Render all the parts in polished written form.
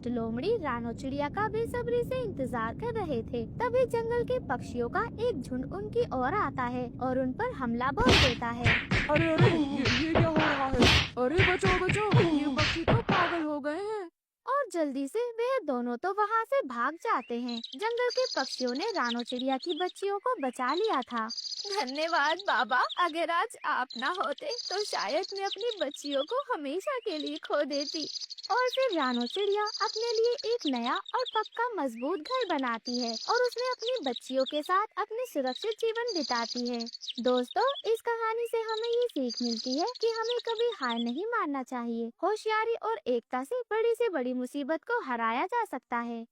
लोमड़ी रानो चिड़िया का बेसब्री से इंतजार कर रहे थे। तभी जंगल के पक्षियों का एक झुंड उनकी ओर आता है और उन पर हमला बोल देता है। अरे अरे ये क्या हो रहा है? अरे बचाओ बचाओ, ये पक्षी तो पागल हो गए हैं। और जल्दी से वे दोनों तो वहाँ से भाग जाते हैं। जंगल के पक्षियों ने रानो चिड़िया की बच्चियों को बचा लिया था। धन्यवाद बाबा, अगर आज आप ना होते तो शायद मैं अपनी बच्चियों को हमेशा के लिए खो देती। और फिर रानो चिड़िया अपने लिए एक नया और पक्का मजबूत घर बनाती है और उसमें अपनी बच्चियों के साथ अपनी सुरक्षित जीवन बिताती है। दोस्तों, इस कहानी से हमें ये सीख मिलती है कि हमें कभी हार नहीं मानना चाहिए। होशियारी और एकता से बड़ी मुसीबत को हराया जा सकता है।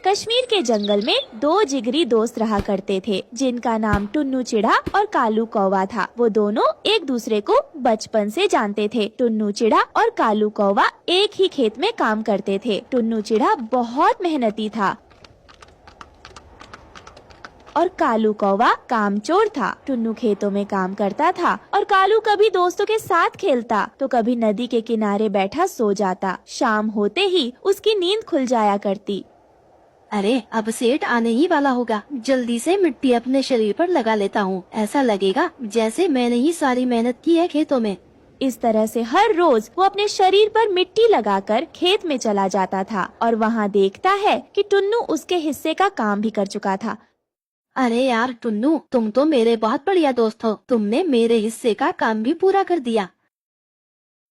कश्मीर के जंगल में दो जिगरी दोस्त रहा करते थे जिनका नाम टुन्नू चिड़ा और कालू कौवा था। वो दोनों एक दूसरे को बचपन से जानते थे। टुन्नू चिड़ा और कालू कौवा एक ही खेत में काम करते थे। टुन्नू चिड़ा बहुत मेहनती था और कालू कौवा कामचोर था। टुन्नू खेतों में काम करता था और कालू कभी दोस्तों के साथ खेलता तो कभी नदी के किनारे बैठा सो जाता। शाम होते ही उसकी नींद खुल जाया करती। अरे अब सेठ आने ही वाला होगा, जल्दी से मिट्टी अपने शरीर पर लगा लेता हूँ। ऐसा लगेगा जैसे मैंने ही सारी मेहनत की है खेतों में। इस तरह से हर रोज वो अपने शरीर पर मिट्टी लगाकर खेत में चला जाता था और वहाँ देखता है कि टुन्नू उसके हिस्से का काम भी कर चुका था। अरे यार टुन्नू, तुम तो मेरे बहुत बढ़िया दोस्त हो। तुमने मेरे हिस्से का काम भी पूरा कर दिया।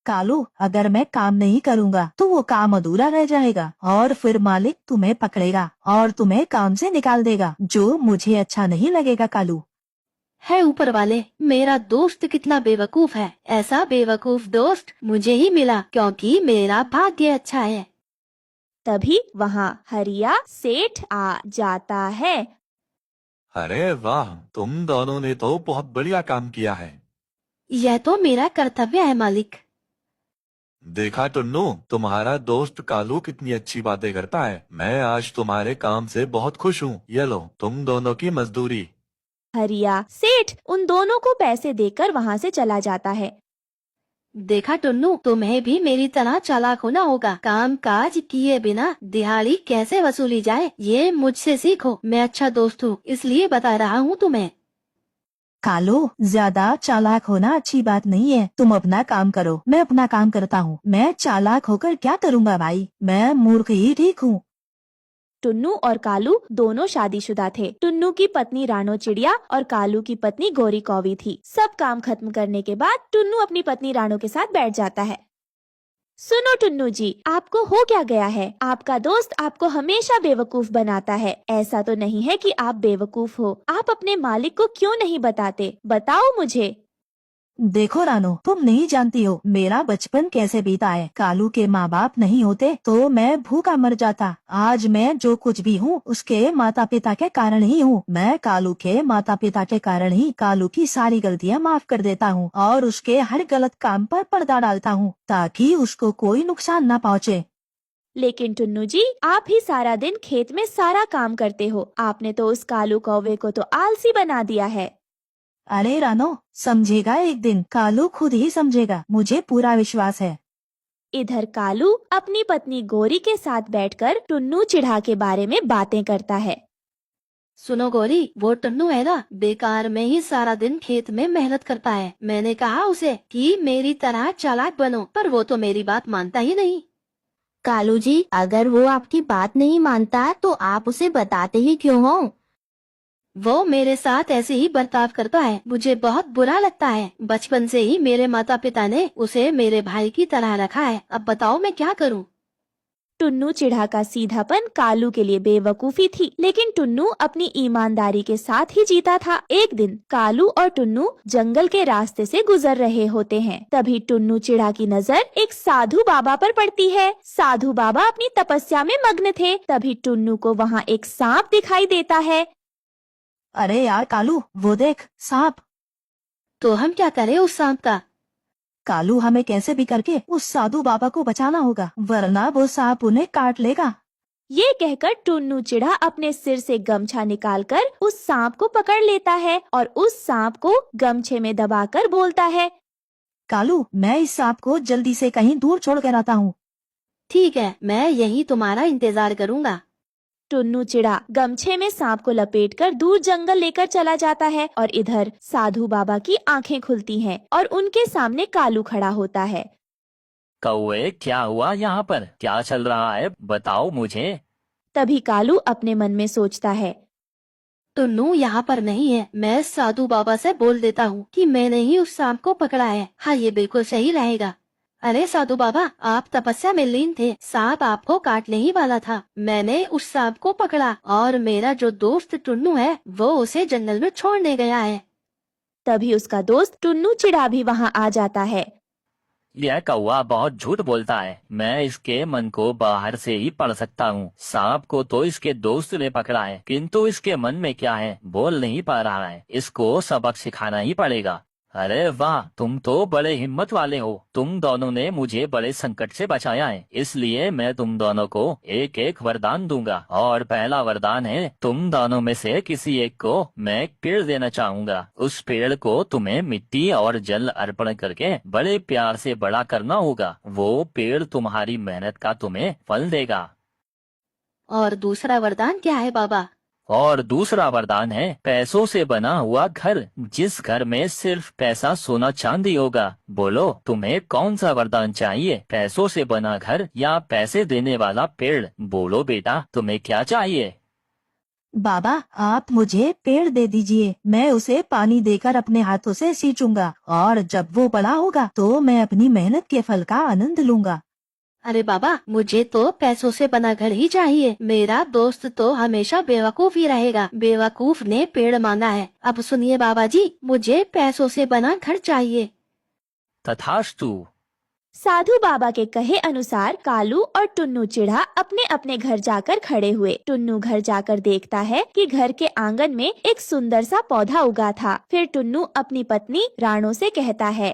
कालू, अगर मैं काम नहीं करूँगा तो वो काम अधूरा रह जाएगा और फिर मालिक तुम्हें पकड़ेगा और तुम्हें काम से निकाल देगा, जो मुझे अच्छा नहीं लगेगा। कालू, है ऊपर वाले, मेरा दोस्त कितना बेवकूफ है। ऐसा बेवकूफ दोस्त मुझे ही मिला क्योंकि मेरा भाग्य अच्छा है। तभी वहाँ हरिया सेठ आ जाता है। अरे वाह, तुम दोनों ने तो बहुत बढ़िया काम किया है। यह तो मेरा कर्तव्य है मालिक। देखा टुन्नू, तुम्हारा दोस्त कालू कितनी अच्छी बातें करता है। मैं आज तुम्हारे काम से बहुत खुश हूँ। ये लो तुम दोनों की मजदूरी। हरिया सेठ उन दोनों को पैसे देकर वहाँ से चला जाता है। देखा टुन्नू, तुम्हें भी मेरी तरह चालाक होना होगा। काम काज किए बिना दिहाड़ी कैसे वसूली जाए, ये मुझसे सीखो। मैं अच्छा दोस्त हूँ इसलिए बता रहा हूँ तुम्हें। कालू, ज्यादा चालाक होना अच्छी बात नहीं है। तुम अपना काम करो, मैं अपना काम करता हूँ। मैं चालाक होकर क्या करूँगा भाई, मैं मूर्ख ही ठीक हूँ। टुन्नू और कालू दोनों शादीशुदा थे। टुन्नू की पत्नी रानो चिड़िया और कालू की पत्नी गोरी कौवी थी। सब काम खत्म करने के बाद टुन्नू अपनी पत्नी रानो के साथ बैठ जाता है। सुनो टुन्नू जी, आपको हो क्या गया है? आपका दोस्त आपको हमेशा बेवकूफ बनाता है। ऐसा तो नहीं है कि आप बेवकूफ हो। आप अपने मालिक को क्यों नहीं बताते? बताओ मुझे। देखो रानो, तुम नहीं जानती हो मेरा बचपन कैसे बीता है। कालू के माँ बाप नहीं होते तो मैं भूखा मर जाता। आज मैं जो कुछ भी हूँ उसके माता पिता के कारण ही हूँ। मैं कालू के माता पिता के कारण ही कालू की सारी गलतियाँ माफ कर देता हूँ और उसके हर गलत काम पर पर्दा डालता हूँ ताकि उसको कोई नुकसान न पहुँचे। लेकिन टुन्नू जी, आप ही सारा दिन खेत में सारा काम करते हो। आपने तो उस कालू कौवे को तो आलसी बना दिया है। अरे रानो, समझेगा एक दिन, कालू खुद ही समझेगा, मुझे पूरा विश्वास है। इधर कालू अपनी पत्नी गोरी के साथ बैठकर टुन्नू चिढ़ा के बारे में बातें करता है। सुनो गोरी, वो टुन्नू है ना, बेकार में ही सारा दिन खेत में मेहनत करता है। मैंने कहा उसे कि मेरी तरह चालाक बनो, पर वो तो मेरी बात मानता ही नहीं। कालू जी, अगर वो आपकी बात नहीं मानता तो आप उसे बताते ही क्यों हो? वो मेरे साथ ऐसे ही बर्ताव करता है, मुझे बहुत बुरा लगता है। बचपन से ही मेरे माता पिता ने उसे मेरे भाई की तरह रखा है। अब बताओ मैं क्या करूं? टुन्नू चिढ़ा का सीधापन कालू के लिए बेवकूफी थी, लेकिन टुन्नू अपनी ईमानदारी के साथ ही जीता था। एक दिन कालू और टुन्नू जंगल के रास्ते से गुजर रहे होते हैं। तभी टुन्नू चिढ़ा की नजर एक साधु बाबा पर पड़ती है। साधु बाबा अपनी तपस्या में मग्न थे। तभी टुन्नू को वहाँ एक सांप दिखाई देता है। अरे यार कालू, वो देख सांप। तो हम क्या करें उस सांप का? कालू, हमें कैसे भी करके उस साधु बाबा को बचाना होगा, वरना वो सांप उन्हें काट लेगा। ये कहकर टुन्नू चिढ़ा अपने सिर से गमछा निकालकर उस सांप को पकड़ लेता है और उस सांप को गमछे में दबाकर बोलता है, कालू, मैं इस सांप को जल्दी से कहीं दूर छोड़ कर आता हूँ। ठीक है, मैं यही तुम्हारा इंतजार करूँगा। टुन्नू चिड़ा गमछे में सांप को लपेटकर दूर जंगल लेकर चला जाता है और इधर साधु बाबा की आंखें खुलती हैं और उनके सामने कालू खड़ा होता है। कौवे, क्या हुआ यहाँ पर? क्या चल रहा है? बताओ मुझे। तभी कालू अपने मन में सोचता है, टुन्नू यहाँ पर नहीं है। मैं साधु बाबा से बोल देता हूँ कि मैंने ही उस सांप को पकड़ा है। हाँ, ये बिल्कुल सही रहेगा। अरे साधु बाबा, आप तपस्या में लीन थे, सांप आपको काटने ही वाला था। मैंने उस सांप को पकड़ा और मेरा जो दोस्त टुन्नू है वो उसे जंगल में छोड़ने गया है। तभी उसका दोस्त टुन्नू चिड़ा भी वहाँ आ जाता है। यह कौवा बहुत झूठ बोलता है। मैं इसके मन को बाहर से ही पढ़ सकता हूँ। सांप को तो इसके दोस्त ने पकड़ा है, किंतु इसके मन में क्या है बोल नहीं पा रहा है। इसको सबक सिखाना ही पड़ेगा। अरे वाह, तुम तो बड़े हिम्मत वाले हो। तुम दोनों ने मुझे बड़े संकट से बचाया है, इसलिए मैं तुम दोनों को एक एक वरदान दूंगा। और पहला वरदान है, तुम दोनों में से किसी एक को मैं एक पेड़ देना चाहूंगा। उस पेड़ को तुम्हें मिट्टी और जल अर्पण करके बड़े प्यार से बड़ा करना होगा। वो पेड़ तुम्हारी मेहनत का तुम्हें फल देगा। और दूसरा वरदान क्या है बाबा? और दूसरा वरदान है पैसों से बना हुआ घर, जिस घर में सिर्फ पैसा सोना चांदी होगा। बोलो, तुम्हें कौन सा वरदान चाहिए? पैसों से बना घर या पैसे देने वाला पेड़? बोलो बेटा, तुम्हें क्या चाहिए? बाबा, आप मुझे पेड़ दे दीजिए। मैं उसे पानी देकर अपने हाथों से सींचूंगा और जब वो बड़ा होगा तो मैं अपनी मेहनत के फल का आनंद लूंगा। अरे बाबा, मुझे तो पैसों से बना घर ही चाहिए। मेरा दोस्त तो हमेशा बेवकूफ ही रहेगा। बेवकूफ ने पेड़ मांगा है। अब सुनिए बाबा जी, मुझे पैसों से बना घर चाहिए। तथास्तु। साधु बाबा के कहे अनुसार कालू और टुन्नू चिड़ा अपने अपने घर जाकर खड़े हुए। टुन्नू घर जाकर देखता है कि घर के आंगन में एक सुंदर सा पौधा उगा था। फिर टुन्नू अपनी पत्नी रानो से कहता है,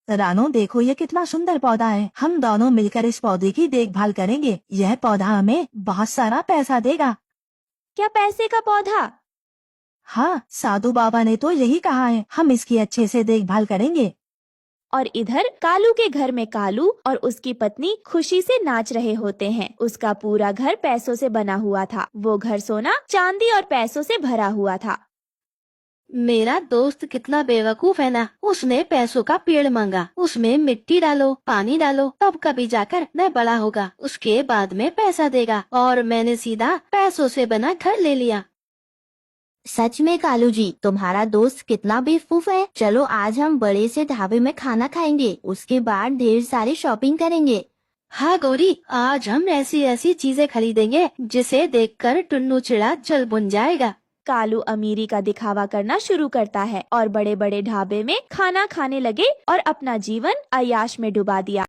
रानो, देखो ये कितना सुंदर पौधा है। हम दोनों मिलकर इस पौधे की देखभाल करेंगे। यह पौधा हमें बहुत सारा पैसा देगा। क्या पैसे का पौधा? हाँ, साधु बाबा ने तो यही कहा है। हम इसकी अच्छे से देखभाल करेंगे। और इधर कालू के घर में कालू और उसकी पत्नी खुशी से नाच रहे होते हैं। उसका पूरा घर पैसों से बना हुआ था। वो घर सोना चांदी और पैसों से भरा हुआ था। मेरा दोस्त कितना बेवकूफ है ना। उसने पैसों का पेड़ मांगा, उसमें मिट्टी डालो, पानी डालो, तब कभी जाकर न बड़ा होगा। उसके बाद में पैसा देगा और मैंने सीधा पैसों से बना घर ले लिया। सच में कालू जी, तुम्हारा दोस्त कितना बेवकूफ है। चलो आज हम बड़े से ढाबे में खाना खाएंगे, उसके बाद ढेर सारी शॉपिंग करेंगे। हाँ गौरी, आज हम ऐसी ऐसी चीजें खरीदेंगे जिसे देखकर टुन्नू चिड़ा जल बुन जाएगा। कालू अमीरी का दिखावा करना शुरू करता है और बड़े बड़े ढाबे में खाना खाने लगे और अपना जीवन अय्याश में डुबा दिया।